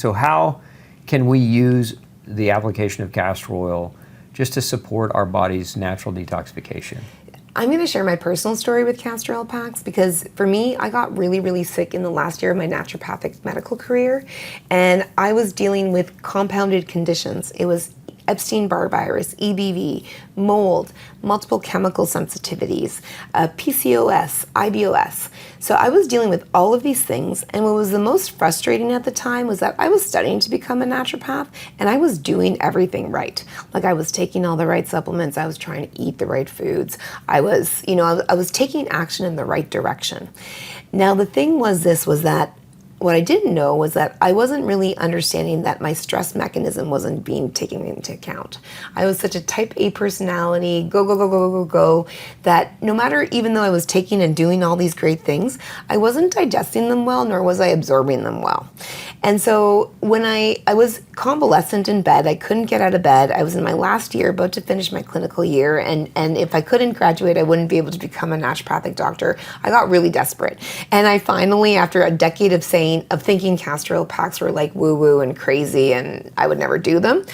So how can we use the application of castor oil just to support our body's natural detoxification? I'm going to share my personal story with castor oil packs because for me, I got really, really sick in the last year of my naturopathic medical career, and I was dealing with compounded conditions. It was Epstein-Barr virus, EBV, mold, multiple chemical sensitivities, PCOS, IBOS. So I was dealing with all of these things, and what was the most frustrating at the time was that I was studying to become a naturopath, and I was doing everything right. Like I was taking all the right supplements, I was trying to eat the right foods, I was taking action in the right direction. Now the thing was that what I didn't know was that I wasn't really understanding that my stress mechanism wasn't being taken into account. I was such a type A personality, go, that no matter, even though I was taking and doing all these great things, I wasn't digesting them well, nor was I absorbing them well. And so when I was convalescent in bed, I couldn't get out of bed. I was in my last year, about to finish my clinical year, and if I couldn't graduate, I wouldn't be able to become a naturopathic doctor. I got really desperate. And I finally, after a decade of thinking castor oil packs were like woo-woo and crazy and I would never do them,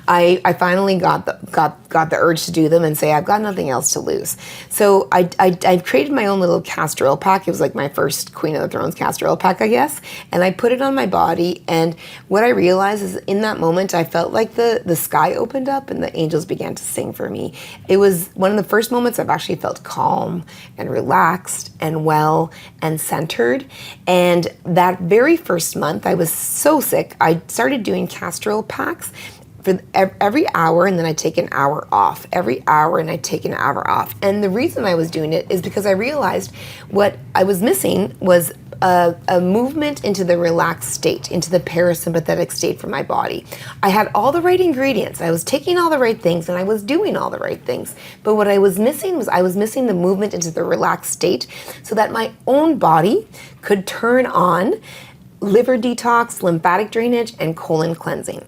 I finally got the urge to do them and say, I've got nothing else to lose. So I created my own little castor oil pack. It was like my first Queen of the Thrones castor oil pack, I guess. And I put it on my body, and what I realized is in that moment, I felt like the sky opened up and the angels began to sing for me. It was one of the first moments I've actually felt calm and relaxed and well and centered. And that very first month, I was so sick, I started doing castor oil packs for every hour, and then I take an hour off. Every hour, and I take an hour off. And the reason I was doing it is because I realized what I was missing was a movement into the relaxed state, into the parasympathetic state for my body. I had all the right ingredients. I was taking all the right things, and I was doing all the right things. But what I was missing was the movement into the relaxed state so that my own body could turn on liver detox, lymphatic drainage, and colon cleansing.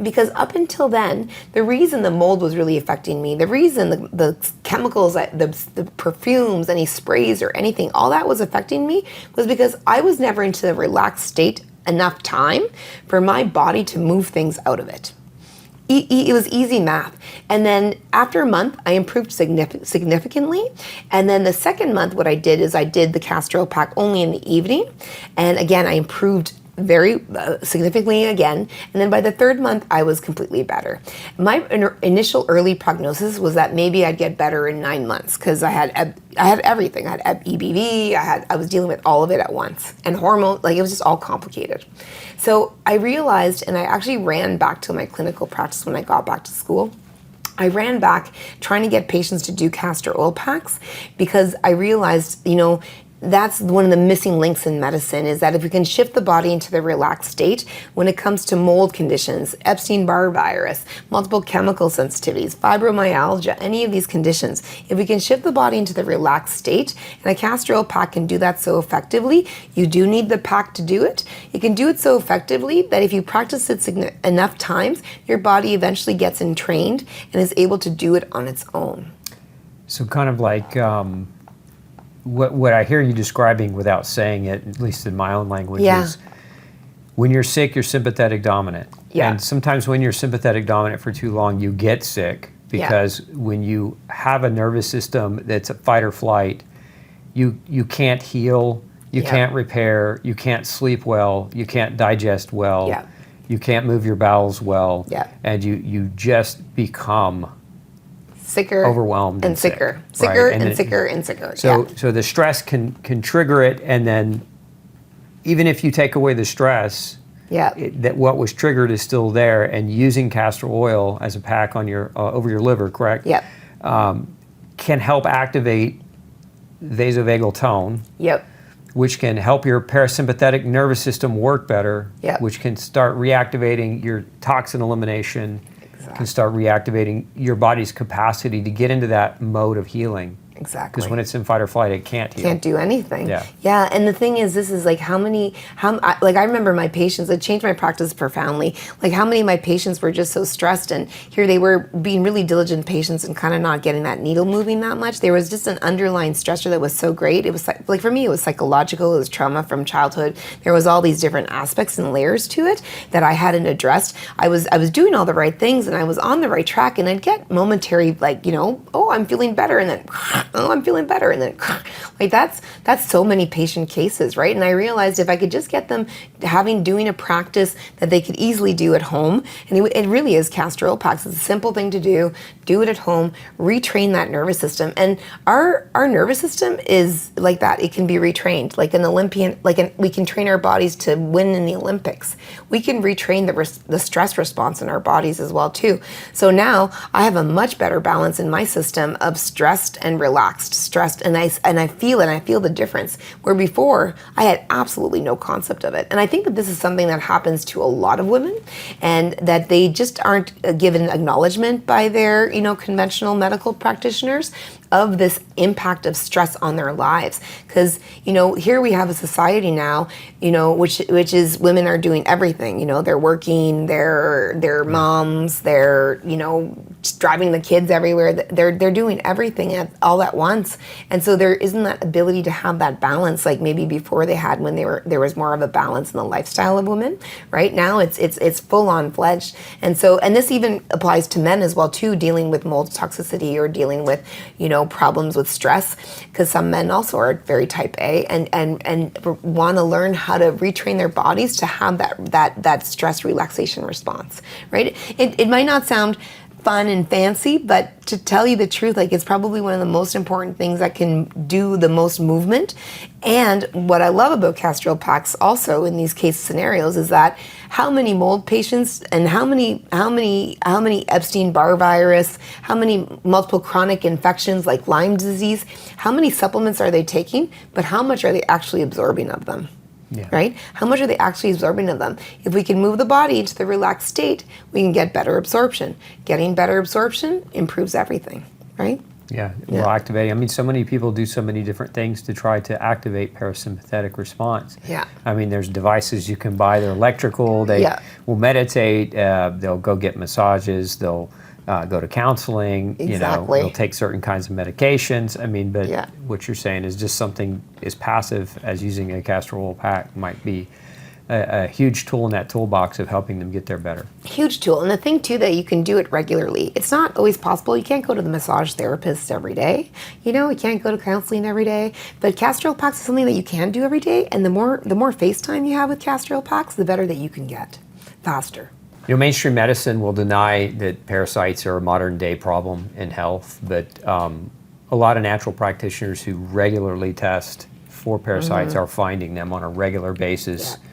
Because up until then, the reason the mold was really affecting me, the reason the chemicals, the perfumes, any sprays or anything, all that was affecting me was because I was never into the relaxed state enough time for my body to move things out of it. It was easy math. And then after a month, I improved significantly. And then the second month, what I did is I did the castor oil pack only in the evening. And again, I improved very significantly again. And then by the third month, I was completely better. My initial early prognosis was that maybe I'd get better in 9 months because I had everything. I had EBV, I was dealing with all of it at once. And hormone, like it was just all complicated. So I realized, and I actually ran back to my clinical practice when I got back to school. I ran back trying to get patients to do castor oil packs because I realized, that's one of the missing links in medicine, is that if we can shift the body into the relaxed state when it comes to mold conditions, Epstein-Barr virus, multiple chemical sensitivities, fibromyalgia, any of these conditions, if we can shift the body into the relaxed state, and a castor oil pack can do that so effectively, you do need the pack to do it. You can do it so effectively that if you practice it enough times, your body eventually gets entrained and is able to do it on its own. So kind of like what I hear you describing without saying it, at least in my own language, is when you're sick, you're sympathetic dominant. Yeah. And sometimes when you're sympathetic dominant for too long, you get sick because when you have a nervous system that's a fight or flight, you can't heal, you can't repair, you can't sleep well, you can't digest well, you can't move your bowels well, and you just become sicker, overwhelmed, and sicker, sick, sicker, right? and sicker and sicker. So the stress can trigger it, and then even if you take away the stress, that what was triggered is still there. And using castor oil as a pack on your over your liver, correct? Can help activate vasovagal tone. Which can help your parasympathetic nervous system work better. Which can start reactivating your toxin elimination. Can start reactivating your body's capacity to get into that mode of healing. Exactly. Because when it's in fight or flight, it can't heal. Can't do anything. Yeah. Yeah. And the thing is, this is like I remember my patients, it changed my practice profoundly. Like how many of my patients were just so stressed, and here they were being really diligent patients and kind of not getting that needle moving that much. There was just an underlying stressor that was so great. It was like, for me, it was psychological, it was trauma from childhood. There was all these different aspects and layers to it that I hadn't addressed. I was doing all the right things and I was on the right track, and I'd get momentary, like, oh, I'm feeling better, and then, oh, I'm feeling better, and then, like that's so many patient cases, right? And I realized if I could just get them doing a practice that they could easily do at home, and it really is Castor oil packs. It's a simple thing to do it at home, retrain that nervous system. And our nervous system is like that. It can be retrained, like an Olympian, we can train our bodies to win in the Olympics. We can retrain the stress response in our bodies as well too. So now I have a much better balance in my system of stressed and relaxed, and I feel the difference, where before I had absolutely no concept of it. And I think that this is something that happens to a lot of women, and that they just aren't given acknowledgement by their conventional medical practitioners of this impact of stress on their lives. Because here we have a society now, which is women are doing everything. They're working, they're moms, they're driving the kids everywhere. They're doing everything all at once, and so there isn't that ability to have that balance like maybe before they had, when there was more of a balance in the lifestyle of women. Right now it's full on fledged, and this even applies to men as well too, dealing with mold toxicity or dealing with problems with stress, because some men also are very type A and want to learn how to retrain their bodies to have that stress relaxation response, right? It might not sound fun and fancy, but to tell you the truth, like, it's probably one of the most important things that can do the most movement. And what I love about Castor oil packs also in these case scenarios is that how many mold patients and how many Epstein-Barr virus, how many multiple chronic infections like Lyme disease, how many supplements are they taking, but how much are they actually absorbing of them? Yeah. Right? How much are they actually absorbing of them? If we can move the body into the relaxed state, we can get better absorption. Getting better absorption improves everything, right? Yeah, well, activating. I mean, so many people do so many different things to try to activate parasympathetic response. Yeah. I mean, there's devices you can buy. They're electrical. They will meditate. They'll go get massages. They'll go to counseling. Exactly. They'll take certain kinds of medications. I mean, but what you're saying is just something as passive as using a castor oil pack might be a huge tool in that toolbox of helping them get there better. Huge tool. And the thing too, that you can do it regularly. It's not always possible. You can't go to the massage therapist every day. You can't go to counseling every day. But castor oil packs is something that you can do every day. And the more face time you have with castor oil packs, the better that you can get. Faster. Mainstream medicine will deny that parasites are a modern day problem in health, but a lot of natural practitioners who regularly test for parasites are finding them on a regular basis. Yeah.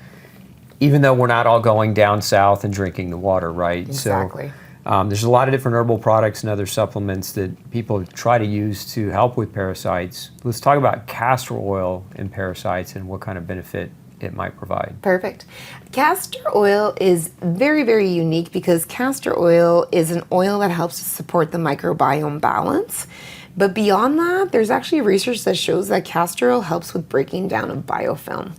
Even though we're not all going down south and drinking the water, right? Exactly. So there's a lot of different herbal products and other supplements that people try to use to help with parasites. Let's talk about castor oil and parasites and what kind of benefit it might provide. Perfect. Castor oil is very, very unique because castor oil is an oil that helps to support the microbiome balance. But beyond that, there's actually research that shows that castor oil helps with breaking down of biofilm.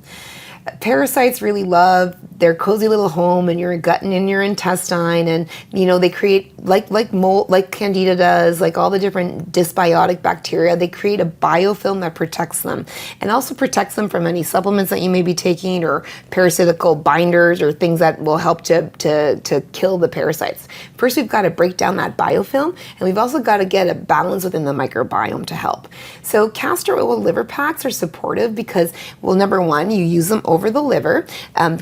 Parasites really love their cozy little home in your gut and in your intestine, and they create like mold, like candida does, like all the different dysbiotic bacteria. They create a biofilm that protects them, and also protects them from any supplements that you may be taking, or parasitical binders, or things that will help to kill the parasites. First, we've got to break down that biofilm, and we've also got to get a balance within the microbiome to help. So castor oil liver packs are supportive because, well, number one, you use them over the liver.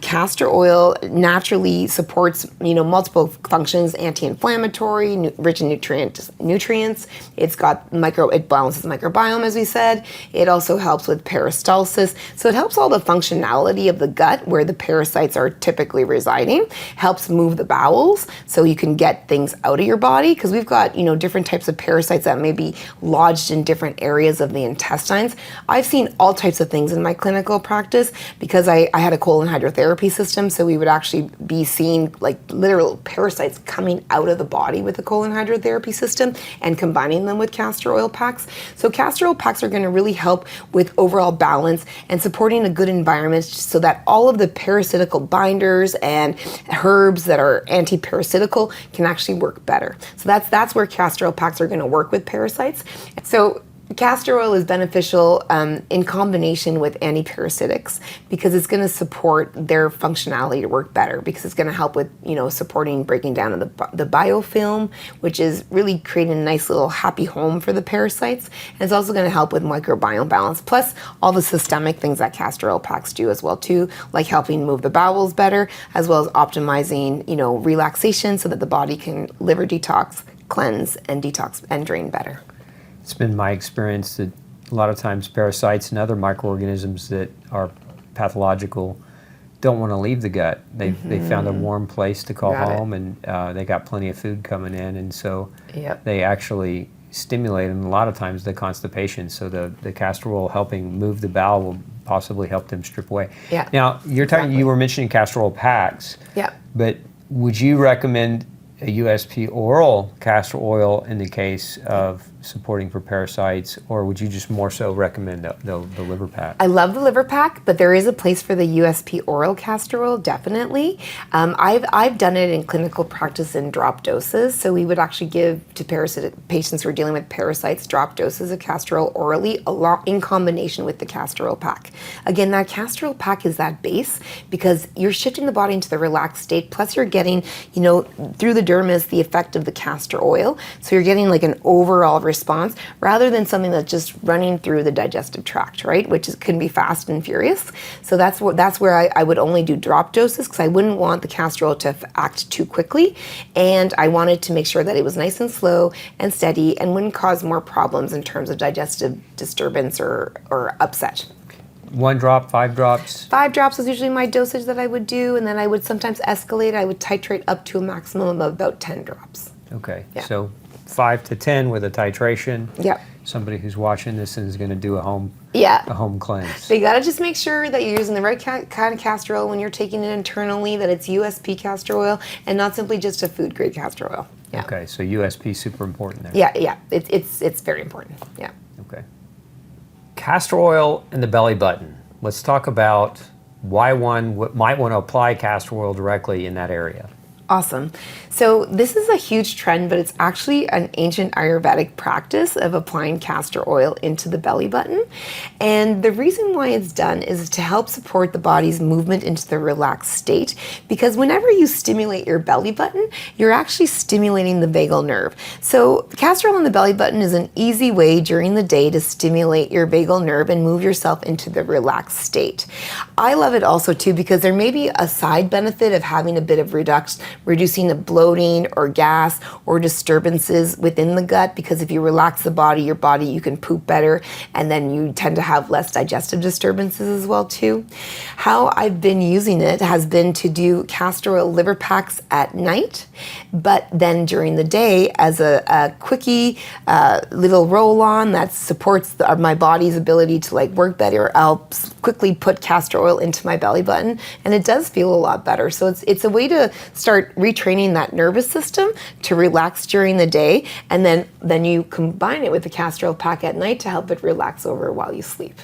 Castor oil naturally supports multiple functions: anti-inflammatory, rich in nutrients. It balances the microbiome, as we said. It also helps with peristalsis, so it helps all the functionality of the gut where the parasites are typically residing. Helps move the bowels, so you can get things out of your body, because we've got different types of parasites that may be lodged in different areas of the intestines. I've seen all types of things in my clinical practice because I had a colon hydrotherapy system, so we would actually be seeing like literal parasites coming out of the body with the colon hydrotherapy system and combining them with castor oil packs. So castor oil packs are going to really help with overall balance and supporting a good environment so that all of the parasitical binders and herbs that are anti-parasitical can actually work better. So that's where castor oil packs are going to work with parasites. So castor oil is beneficial in combination with antiparasitics because it's going to support their functionality to work better, because it's going to help with, supporting breaking down of the biofilm, which is really creating a nice little happy home for the parasites. And it's also going to help with microbiome balance, plus all the systemic things that castor oil packs do as well too, like helping move the bowels better, as well as optimizing, relaxation so that the body can liver detox, cleanse, and detox and drain better. It's been my experience that a lot of times parasites and other microorganisms that are pathological don't want to leave the gut. They found a warm place to call home, and they got plenty of food coming in, and so they actually stimulate, and a lot of times the constipation. So the castor oil helping move the bowel will possibly help them strip away. Yeah. Now you were mentioning castor oil packs. Yeah. But would you recommend a USP oral castor oil in the case of supporting for parasites, or would you just more so recommend the liver pack? I love the liver pack, but there is a place for the USP oral castor oil, definitely. I've done it in clinical practice in drop doses, so we would actually give to patients who are dealing with parasites drop doses of castor oil orally in combination with the castor oil pack. Again, that castor oil pack is that base because you're shifting the body into the relaxed state, plus you're getting, through the dermis, the effect of the castor oil, so you're getting like an overall response rather than something that's just running through the digestive tract, right? Which can be fast and furious. So that's where I would only do drop doses, because I wouldn't want the castor oil to act too quickly, and I wanted to make sure that it was nice and slow and steady and wouldn't cause more problems in terms of digestive disturbance or upset. 1 drop, 5 drops? 5 drops is usually my dosage that I would do, and then I would sometimes escalate. I would titrate up to a maximum of about 10 drops. Okay, Yeah. so 5 to 10 with a titration. Yeah. Somebody who's watching this and is going to do a home cleanse. But you gotta just make sure that you're using the right kind of castor oil when you're taking it internally, that it's USP castor oil and not simply just a food grade castor oil. Yeah. Okay, so USP is super important there. Yeah, it's very important. Yeah. Okay. Castor oil and the belly button. Let's talk about why one might want to apply castor oil directly in that area. Awesome. So this is a huge trend, but it's actually an ancient Ayurvedic practice of applying castor oil into the belly button. And the reason why it's done is to help support the body's movement into the relaxed state, because whenever you stimulate your belly button, you're actually stimulating the vagal nerve. So castor oil in the belly button is an easy way during the day to stimulate your vagal nerve and move yourself into the relaxed state. I love it also too because there may be a side benefit of having a bit of reducing the bloating or gas or disturbances within the gut, because if you relax the body, you can poop better, and then you tend to have less digestive disturbances as well too. How I've been using it has been to do castor oil liver packs at night, but then during the day as a quickie little roll-on that supports my body's ability to work better. I'll quickly put castor oil into my belly button, and it does feel a lot better. So it's a way to start retraining that nervous system to relax during the day, and then you combine it with the castor oil pack at night to help it relax over while you sleep.